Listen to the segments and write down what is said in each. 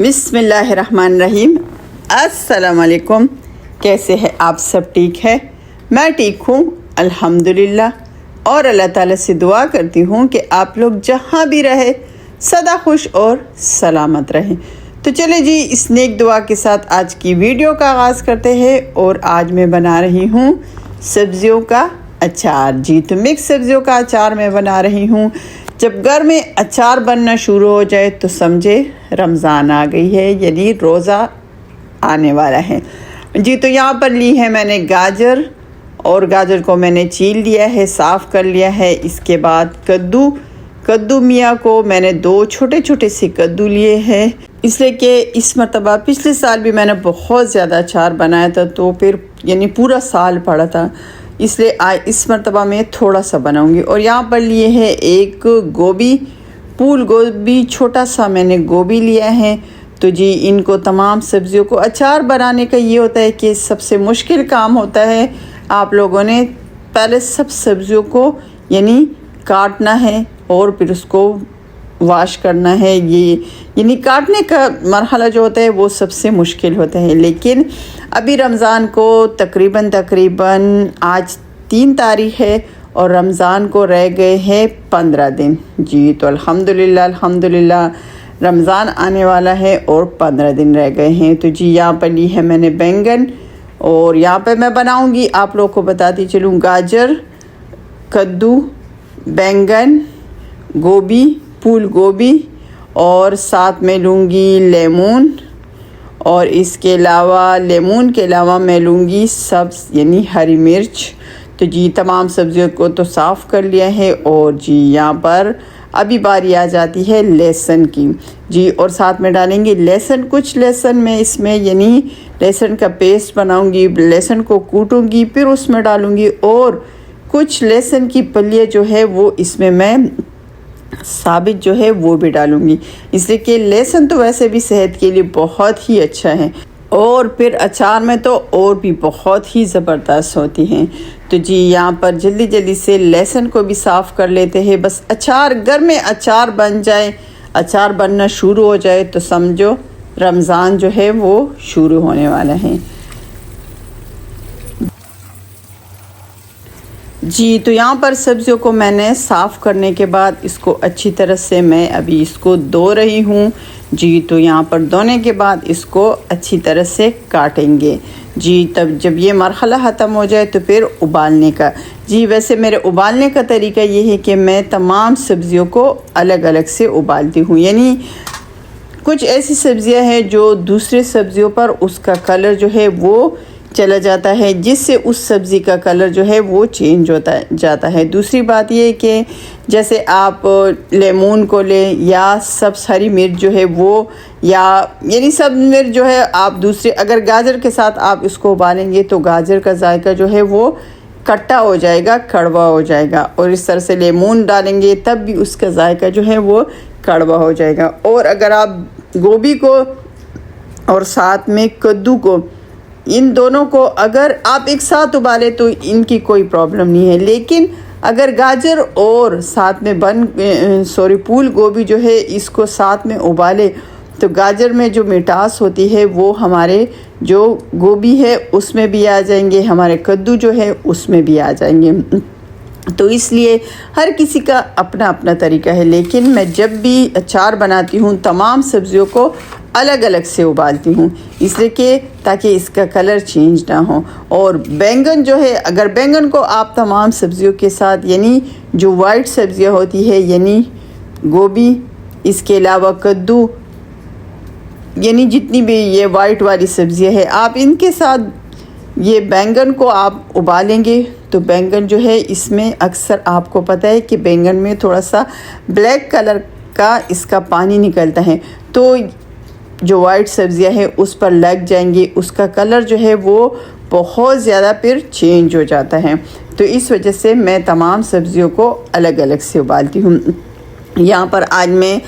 बिस्मिल्लाहिर्रहमानिर्रहीम। अस्सलाम वालेकुम। कैसे हैं आप सब? ठीक है, मैं ठीक हूँ अल्हम्दुलिल्लाह। और अल्लाह ताला से दुआ करती हूँ कि आप लोग जहाँ भी रहे सदा खुश और सलामत रहें। तो चले जी, इस नेक दुआ के साथ आज की वीडियो का आगाज़ करते हैं। और आज मैं बना रही हूँ सब्ज़ियों का अचार। जी, तो मिक्स सब्ज़ियों का अचार मैं बना रही हूँ। जब घर में अचार बनना शुरू हो जाए तो समझे रमज़ान आ गई है, यानी रोज़ा आने वाला है। जी, तो यहाँ पर ली है मैंने गाजर, और गाजर को मैंने छील लिया है, साफ़ कर लिया है। इसके बाद कद्दू मियाँ को मैंने 2 छोटे छोटे से कद्दू लिए हैं, इसलिए कि इस मरतबा पिछले साल भी मैंने बहुत ज़्यादा अचार बनाया था, तो फिर यानी पूरा साल पड़ा था, इसलिए इस मरतबा में थोड़ा सा बनाऊंगी। और यहाँ पर लिए है एक गोभी, फूल गोभी, छोटा सा मैंने गोभी लिया है। तो जी, इनको तमाम सब्ज़ियों को अचार बनाने का ये होता है कि सबसे मुश्किल काम होता है, आप लोगों ने पहले सब सब्ज़ियों को यानी काटना है और फिर उसको वाश करना है। ये यानी काटने का मरहला जो होता है वो सबसे मुश्किल होता है। लेकिन अभी रमज़ान को तकरीबन आज 3 तारीख़ है और रमज़ान को रह गए हैं 15 दिन। जी, तो अल्हम्दुलिल्लाह रमज़ान आने वाला है और 15 दिन रह गए हैं। तो जी, यहाँ पर ली है मैंने बैंगन, और यहाँ पे मैं बनाऊंगी, आप लोग को बताती चलूँ, गाजर, कद्दू, बैंगन, गोभी, फूल गोभी, और साथ में लूँगी लेमन, और इसके अलावा लेमन के अलावा मैं लूँगी सब्ज़ यानी हरी मिर्च। तो जी, तमाम सब्ज़ियों को तो साफ़ कर लिया है। और जी, यहाँ पर अभी बारी आ जाती है लहसुन की। जी, और साथ में डालेंगे लहसुन, कुछ लहसुन मैं इसमें यानी लहसुन का पेस्ट बनाऊंगी, लहसुन को कूटूंगी, फिर उसमें डालूंगी, और कुछ लहसुन की पल्लियाँ जो है वो इसमें मैं साबित जो है वो भी डालूंगी, इसलिए कि लहसुन तो वैसे भी सेहत के लिए बहुत ही अच्छा है, और फिर अचार में तो और भी बहुत ही ज़बरदस्त होती हैं। तो जी, यहाँ पर जल्दी से लहसुन को भी साफ़ कर लेते हैं। बस अचार घर में अचार बन जाए, अचार बनना शुरू हो जाए तो समझो रमज़ान जो है वो शुरू होने वाला है। जी, तो यहाँ पर सब्ज़ियों को मैंने साफ़ करने के बाद इसको अच्छी तरह से मैं अभी इसको धो रही हूँ। जी, तो यहाँ पर धोने के बाद इसको अच्छी तरह से काटेंगे। जी, तब जब ये मरहला ख़त्म हो जाए तो फिर उबालने का। जी, वैसे मेरे उबालने का तरीका ये है कि मैं तमाम सब्ज़ियों को अलग अलग से उबालती हूँ, यानी कुछ ऐसी सब्ज़ियाँ हैं जो दूसरे सब्ज़ियों पर उसका कलर जो है वो चला जाता है, जिससे उस सब्ज़ी का कलर जो है वो चेंज होता जाता है। दूसरी बात ये है कि जैसे आप लेमन को लें या सब्ज़ हरी मिर्च जो है वो, या यानी सब मिर्च जो है आप दूसरे, अगर गाजर के साथ आप इसको उबालेंगे तो गाजर का जायका जो है वो खट्टा हो जाएगा, कड़वा हो जाएगा, और इस तरह से लेमन डालेंगे तब भी उसका जायका जो है वो कड़वा हो जाएगा। और अगर आप गोभी को और साथ में कद्दू को, इन दोनों को अगर आप एक साथ उबाले तो इनकी कोई प्रॉब्लम नहीं है, लेकिन अगर गाजर और साथ में फूल गोभी जो है इसको साथ में उबाले तो गाजर में जो मिठास होती है वो हमारे जो गोभी है उसमें भी आ जाएंगे, हमारे कद्दू जो है उसमें भी आ जाएंगे। तो इसलिए हर किसी का अपना अपना तरीका है, लेकिन मैं जब भी अचार बनाती हूँ तमाम सब्ज़ियों को अलग अलग से उबालती हूँ, इसलिए कि ताकि इसका कलर चेंज ना हो। और बैंगन जो है, अगर बैंगन को आप तमाम सब्ज़ियों के साथ यानी जो वाइट सब्ज़ियाँ होती है यानी गोभी, इसके अलावा कद्दू, यानी जितनी भी ये वाइट वाली सब्ज़ियाँ है, आप इनके साथ ये बैंगन को आप उबालेंगे तो बैंगन जो है इसमें अक्सर आपको पता है कि बैंगन में थोड़ा सा ब्लैक कलर का इसका पानी निकलता है, तो जो वाइट सब्ज़ियाँ है उस पर लग जाएंगी, उसका कलर जो है वो बहुत ज़्यादा फिर चेंज हो जाता है। तो इस वजह से मैं तमाम सब्ज़ियों को अलग अलग से उबालती हूँ। यहाँ पर आज मैं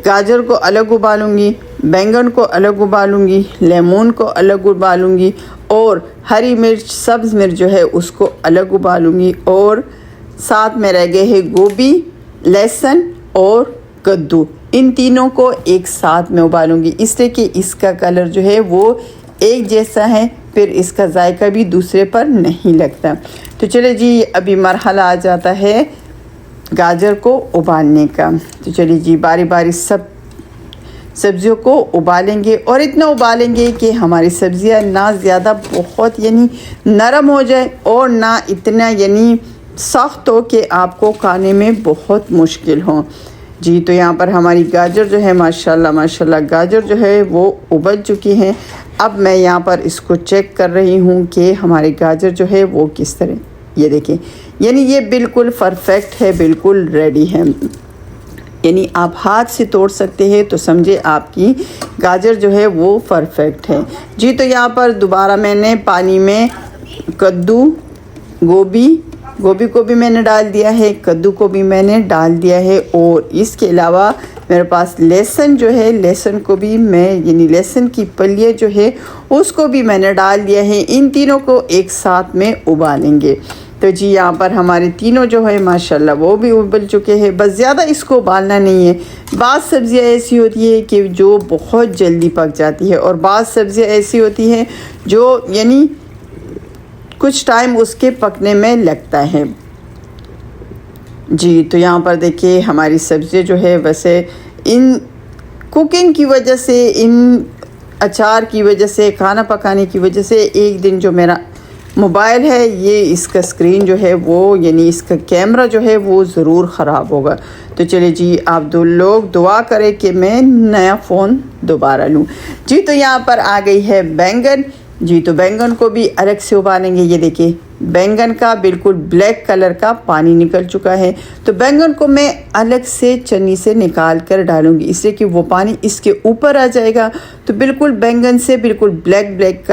गाजर को अलग उबालूँगी, बैंगन को अलग उबालूँगी, लेमन को अलग उबालूँगी, और हरी मिर्च, सब्ज़ मिर्च जो है उसको अलग उबालूँगी, और साथ में रह गए हैं गोभी, लहसुन और कद्दू, इन तीनों को एक साथ में उबालूंगी, इसलिए कि इसका कलर जो है वो एक जैसा है, फिर इसका जायका भी दूसरे पर नहीं लगता। तो चले जी, अभी मरहला आ जाता है गाजर को उबालने का। तो चलिए जी, बारी बारी सब सब्ज़ियों को उबालेंगे और इतना उबालेंगे कि हमारी सब्ज़ियाँ ना ज़्यादा बहुत यानी नरम हो जाए और ना इतना यानी सख्त हो कि आपको खाने में बहुत मुश्किल हो जी। तो यहाँ पर हमारी गाजर जो है माशाल्लाह माशाल्लाह गाजर जो है वो उबल चुकी हैं। अब मैं यहाँ पर इसको चेक कर रही हूँ कि हमारी गाजर जो है वो किस तरह, ये देखिए यानी ये बिल्कुल परफेक्ट है, बिल्कुल रेडी है, यानी आप हाथ से तोड़ सकते हैं तो समझे आपकी गाजर जो है वो परफेक्ट है जी। तो यहाँ पर दोबारा मैंने पानी में कद्दू, गोभी को भी मैंने डाल दिया है, कद्दू को भी मैंने डाल दिया है और इसके अलावा मेरे पास लहसुन जो है, लहसुन को भी मैं यानी लहसुन की पल्लियाँ जो है उसको भी मैंने डाल दिया है। इन तीनों को एक साथ में उबालेंगे। तो जी यहाँ पर हमारे तीनों जो है माशाल्लाह वो भी उबल चुके हैं। बस ज़्यादा इसको उबालना नहीं है। बाज़ सब्ज़ियाँ ऐसी होती है कि जो बहुत जल्दी पक जाती है और बाज़ सब्ज़ियाँ ऐसी होती हैं जो यानी कुछ टाइम उसके पकने में लगता है जी। तो यहाँ पर देखिए हमारी सब्ज़ियाँ जो है वैसे इन कुकिंग की वजह से, इन अचार की वजह से, खाना पकाने की वजह से एक दिन जो मेरा मोबाइल है ये इसका स्क्रीन जो है वो यानी इसका कैमरा जो है वो ज़रूर ख़राब होगा। तो चलिए जी, आप दो लोग दुआ करें कि मैं नया फ़ोन दोबारा लूँ जी। तो यहाँ पर आ गई है बैंगन जी। तो बैंगन को भी अलग से उबालेंगे। ये देखिए बैंगन का बिल्कुल ब्लैक कलर का पानी निकल चुका है। तो बैंगन को मैं अलग से चन्नी से निकाल कर डालूंगी, इसलिए कि वो पानी इसके ऊपर आ जाएगा। तो बिल्कुल बैंगन से बिल्कुल ब्लैक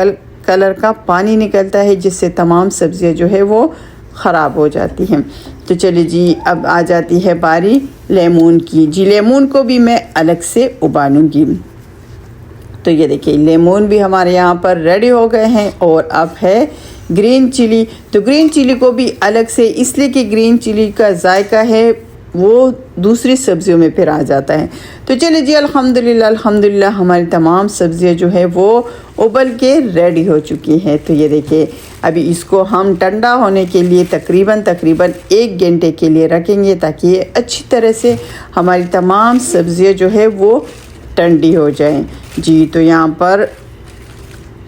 कलर का पानी निकलता है, जिससे तमाम सब्ज़ियाँ जो है वो ख़राब हो जाती हैं। तो चलिए जी, अब आ जाती है बारी लेमन की जी। लेमन को भी मैं अलग से उबालूंगी। तो ये देखिए लेमन भी हमारे यहाँ पर रेडी हो गए हैं। और अब है ग्रीन चिली। तो ग्रीन चिली को भी अलग से, इसलिए कि ग्रीन चिली का जायका है वो दूसरी सब्ज़ियों में फिर आ जाता है। तो चलिए जी, अल्हम्दुलिल्लाह हमारी तमाम सब्ज़ियाँ जो है वो उबल के रेडी हो चुकी हैं। तो ये देखिए अभी इसको हम ठंडा होने के लिए तकरीबन 1 घंटे के लिए रखेंगे, ताकि ये अच्छी तरह से हमारी तमाम सब्ज़ियाँ जो है वो ठंडी हो जाएं जी। तो यहाँ पर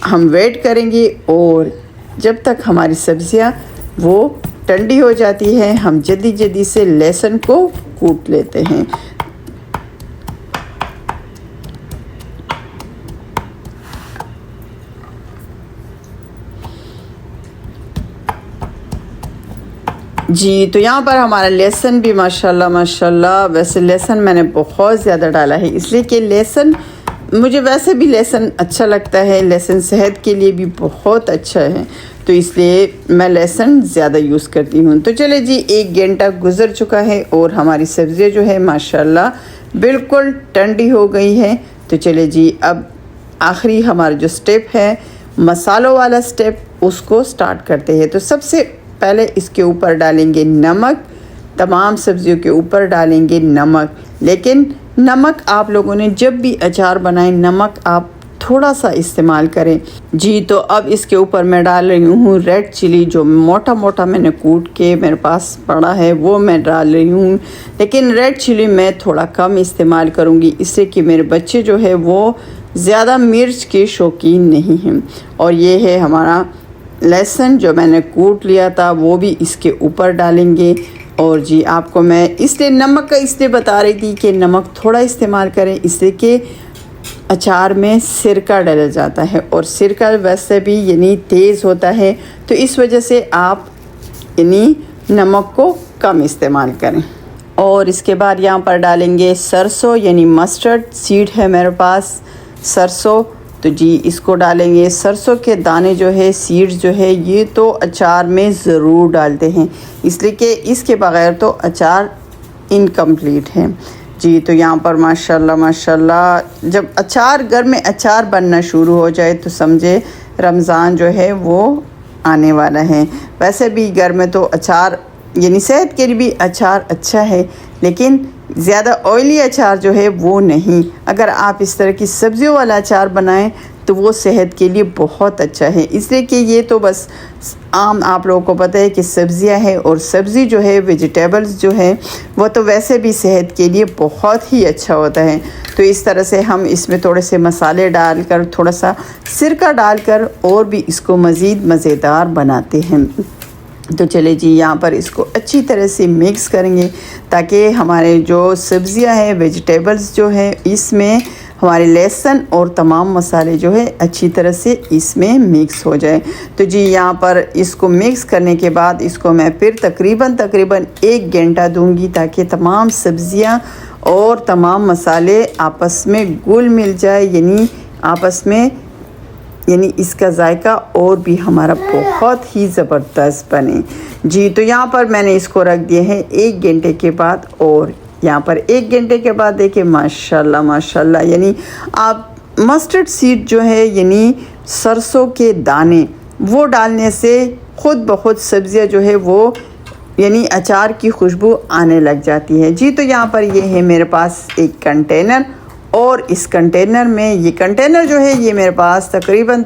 हम वेट करेंगे और जब तक हमारी सब्ज़ियाँ वो ठंडी हो जाती है हम जल्दी से लहसुन को कूट लेते हैं। जी तो यहाँ पर हमारा लहसुन भी माशाल्लाह, वैसे लहसुन मैंने बहुत ज़्यादा डाला है, इसलिए कि लहसुन मुझे वैसे भी लहसुन अच्छा लगता है, लहसुन सेहत के लिए भी बहुत अच्छा है, तो इसलिए मैं लहसुन ज़्यादा यूज़ करती हूँ। तो चले जी, 1 घंटा गुज़र चुका है और हमारी सब्ज़ियाँ जो है माशाल्लाह बिल्कुल ठंडी हो गई है। तो चले जी, अब आखिरी हमारा जो स्टेप है मसालों वाला स्टेप, उसको स्टार्ट करते हैं। तो सबसे पहले इसके ऊपर डालेंगे नमक, तमाम सब्ज़ियों के ऊपर डालेंगे नमक। लेकिन नमक आप लोगों ने जब भी अचार बनाए नमक आप थोड़ा सा इस्तेमाल करें जी। तो अब इसके ऊपर मैं डाल रही हूँ रेड चिली, जो मोटा मैंने कूट के मेरे पास पड़ा है वो मैं डाल रही हूँ। लेकिन रेड चिली मैं थोड़ा कम इस्तेमाल करूँगी, इससे कि मेरे बच्चे जो है वो ज़्यादा मिर्च के शौकीन नहीं हैं। और ये है हमारा लहसुन जो मैंने कूट लिया था वो भी इसके ऊपर डालेंगे। और जी आपको मैं इसलिए नमक का इसलिए बता रही थी कि नमक थोड़ा इस्तेमाल करें, इसलिए कि अचार में सिरका डाला जाता है और सिरका वैसे भी यानी तेज़ होता है, तो इस वजह से आप यानी नमक को कम इस्तेमाल करें। और इसके बाद यहाँ पर डालेंगे सरसों, यानी मस्टर्ड सीड है मेरे पास सरसों, तो जी इसको डालेंगे। सरसों के दाने जो है, सीड्स जो है, ये तो अचार में ज़रूर डालते हैं, इसलिए कि इसके बग़ैर तो अचार इनकम्प्लीट है जी। तो यहाँ पर माशाल्लाह जब अचार घर में अचार बनना शुरू हो जाए तो समझे रमज़ान जो है वो आने वाला है। वैसे भी घर में तो अचार यानी सेहत के लिए भी अचार अच्छा है, लेकिन ज़्यादा ऑयली अचार जो है वो नहीं। अगर आप इस तरह की सब्ज़ियों वाला अचार बनाएं तो वो सेहत के लिए बहुत अच्छा है, इसलिए कि ये तो बस आम आप लोगों को पता है कि सब्ज़ियां हैं, और सब्ज़ी जो है वेजिटेबल्स जो है वो तो वैसे भी सेहत के लिए बहुत ही अच्छा होता है। तो इस तरह से हम इसमें थोड़े से मसाले डालकर, थोड़ा सा सिरका डालकर और भी इसको मज़ीद मज़ेदार बनाते हैं। तो चले जी, यहाँ पर इसको अच्छी तरह से मिक्स करेंगे ताकि हमारे जो सब्ज़ियाँ हैं, वेजिटेबल्स जो है, इसमें हमारे लहसुन और तमाम मसाले जो है अच्छी तरह से इसमें मिक्स हो जाए। तो जी यहाँ पर इसको मिक्स करने के बाद इसको मैं फिर तकरीबन 1 घंटा दूंगी ताकि तमाम सब्ज़ियाँ और तमाम मसाले आपस में घुल मिल जाए, यानी आपस में, यानी इसका जायका और भी हमारा बहुत ही ज़बरदस्त बने। जी तो यहाँ पर मैंने इसको रख दिए हैं 1 घंटे के बाद, और यहाँ पर 1 घंटे के बाद देखिए माशाल्लाह माशाल्लाह, यानी आप मस्टर्ड सीड जो है, यानी सरसों के दाने, वो डालने से ख़ुद ब खुद सब्ज़ियाँ जो है वो, यानी अचार की खुशबू आने लग जाती है। जी तो यहाँ पर ये है मेरे पास एक कंटेनर, और इस कंटेनर में, ये कंटेनर जो है ये मेरे पास तकरीबन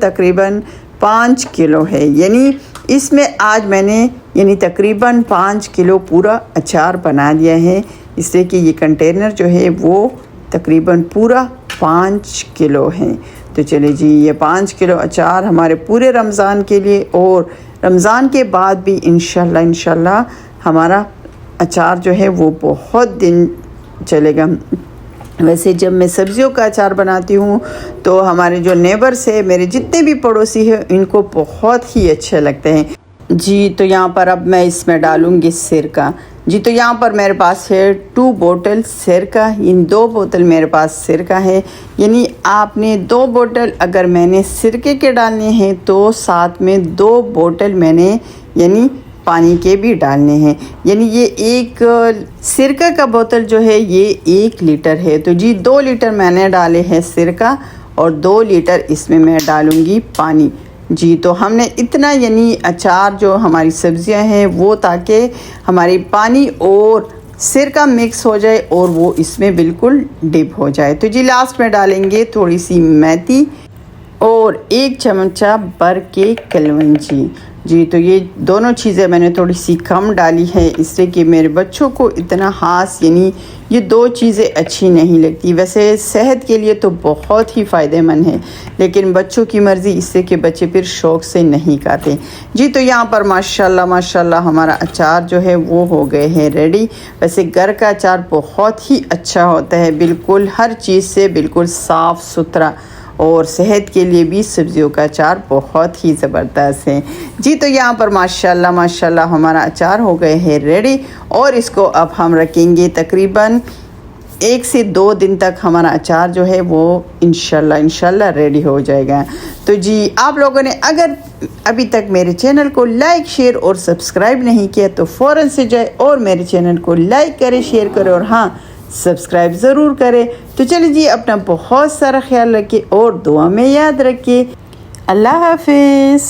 5 किलो है, यानी इसमें आज मैंने यानी तकरीबन 5 किलो पूरा अचार बना दिया है, इसलिए कि ये कंटेनर जो है वो तकरीबन पूरा 5 किलो है। तो चले जी, ये 5 किलो अचार हमारे पूरे रमज़ान के लिए, और रमज़ान के बाद भी इंशाल्लाह हमारा अचार जो है वो बहुत दिन चलेगा। वैसे जब मैं सब्ज़ियों का अचार बनाती हूँ तो हमारे जो नेबर्स है, मेरे जितने भी पड़ोसी हैं, इनको बहुत ही अच्छे लगते हैं। जी तो यहाँ पर अब मैं इसमें डालूँगी सिरका। जी तो यहाँ पर मेरे पास है 2 बोतल सिरका, इन 2 बोतल मेरे पास सिरका है, यानी आपने 2 बोतल अगर मैंने सिरके के डालने हैं तो साथ में 2 बोतल मैंने यानी पानी के भी डालने हैं, यानी ये एक सिरका का बोतल जो है ये 1 लीटर है। तो जी 2 लीटर मैंने डाले हैं सिरका, और 2 लीटर इसमें मैं डालूँगी पानी। जी तो हमने इतना, यानी अचार जो हमारी सब्ज़ियां हैं वो ताकि हमारी पानी और सिरका मिक्स हो जाए और वो इसमें बिल्कुल डिप हो जाए। तो जी लास्ट में डालेंगे थोड़ी सी मेथी और 1 चमचा भर के कलवंजी। जी तो ये दोनों चीज़ें मैंने थोड़ी सी कम डाली है, इसलिए कि मेरे बच्चों को इतना खास, यानी ये 2 चीज़ें अच्छी नहीं लगती। वैसे सेहत के लिए तो बहुत ही फ़ायदेमंद है, लेकिन बच्चों की मर्ज़ी, इससे कि बच्चे फिर शौक़ से नहीं खाते। जी तो यहाँ पर माशाल्लाह माशाल्लाह हमारा अचार जो है वो हो गए हैं रेडी। वैसे घर का अचार बहुत ही अच्छा होता है, बिल्कुल हर चीज़ से बिल्कुल साफ़ सुथरा, और सेहत के लिए भी सब्ज़ियों का अचार बहुत ही ज़बरदस्त है। जी तो यहाँ पर माशाल्लाह माशाल्लाह हमारा अचार हो गए हैं रेडी, और इसको अब हम रखेंगे तकरीबन 1 से 2 दिन तक हमारा अचार जो है वो इंशाल्लाह रेडी हो जाएगा। तो जी आप लोगों ने अगर अभी तक मेरे चैनल को लाइक, शेयर और सब्सक्राइब नहीं किया तो फ़ौरन से जाए और मेरे चैनल को लाइक करें, शेयर करें, और हाँ सब्सक्राइब ज़रूर करें। तो चलिए जी, अपना बहुत सारा ख्याल रखिए और दुआ में याद रखिए। अल्लाह हाफिज़।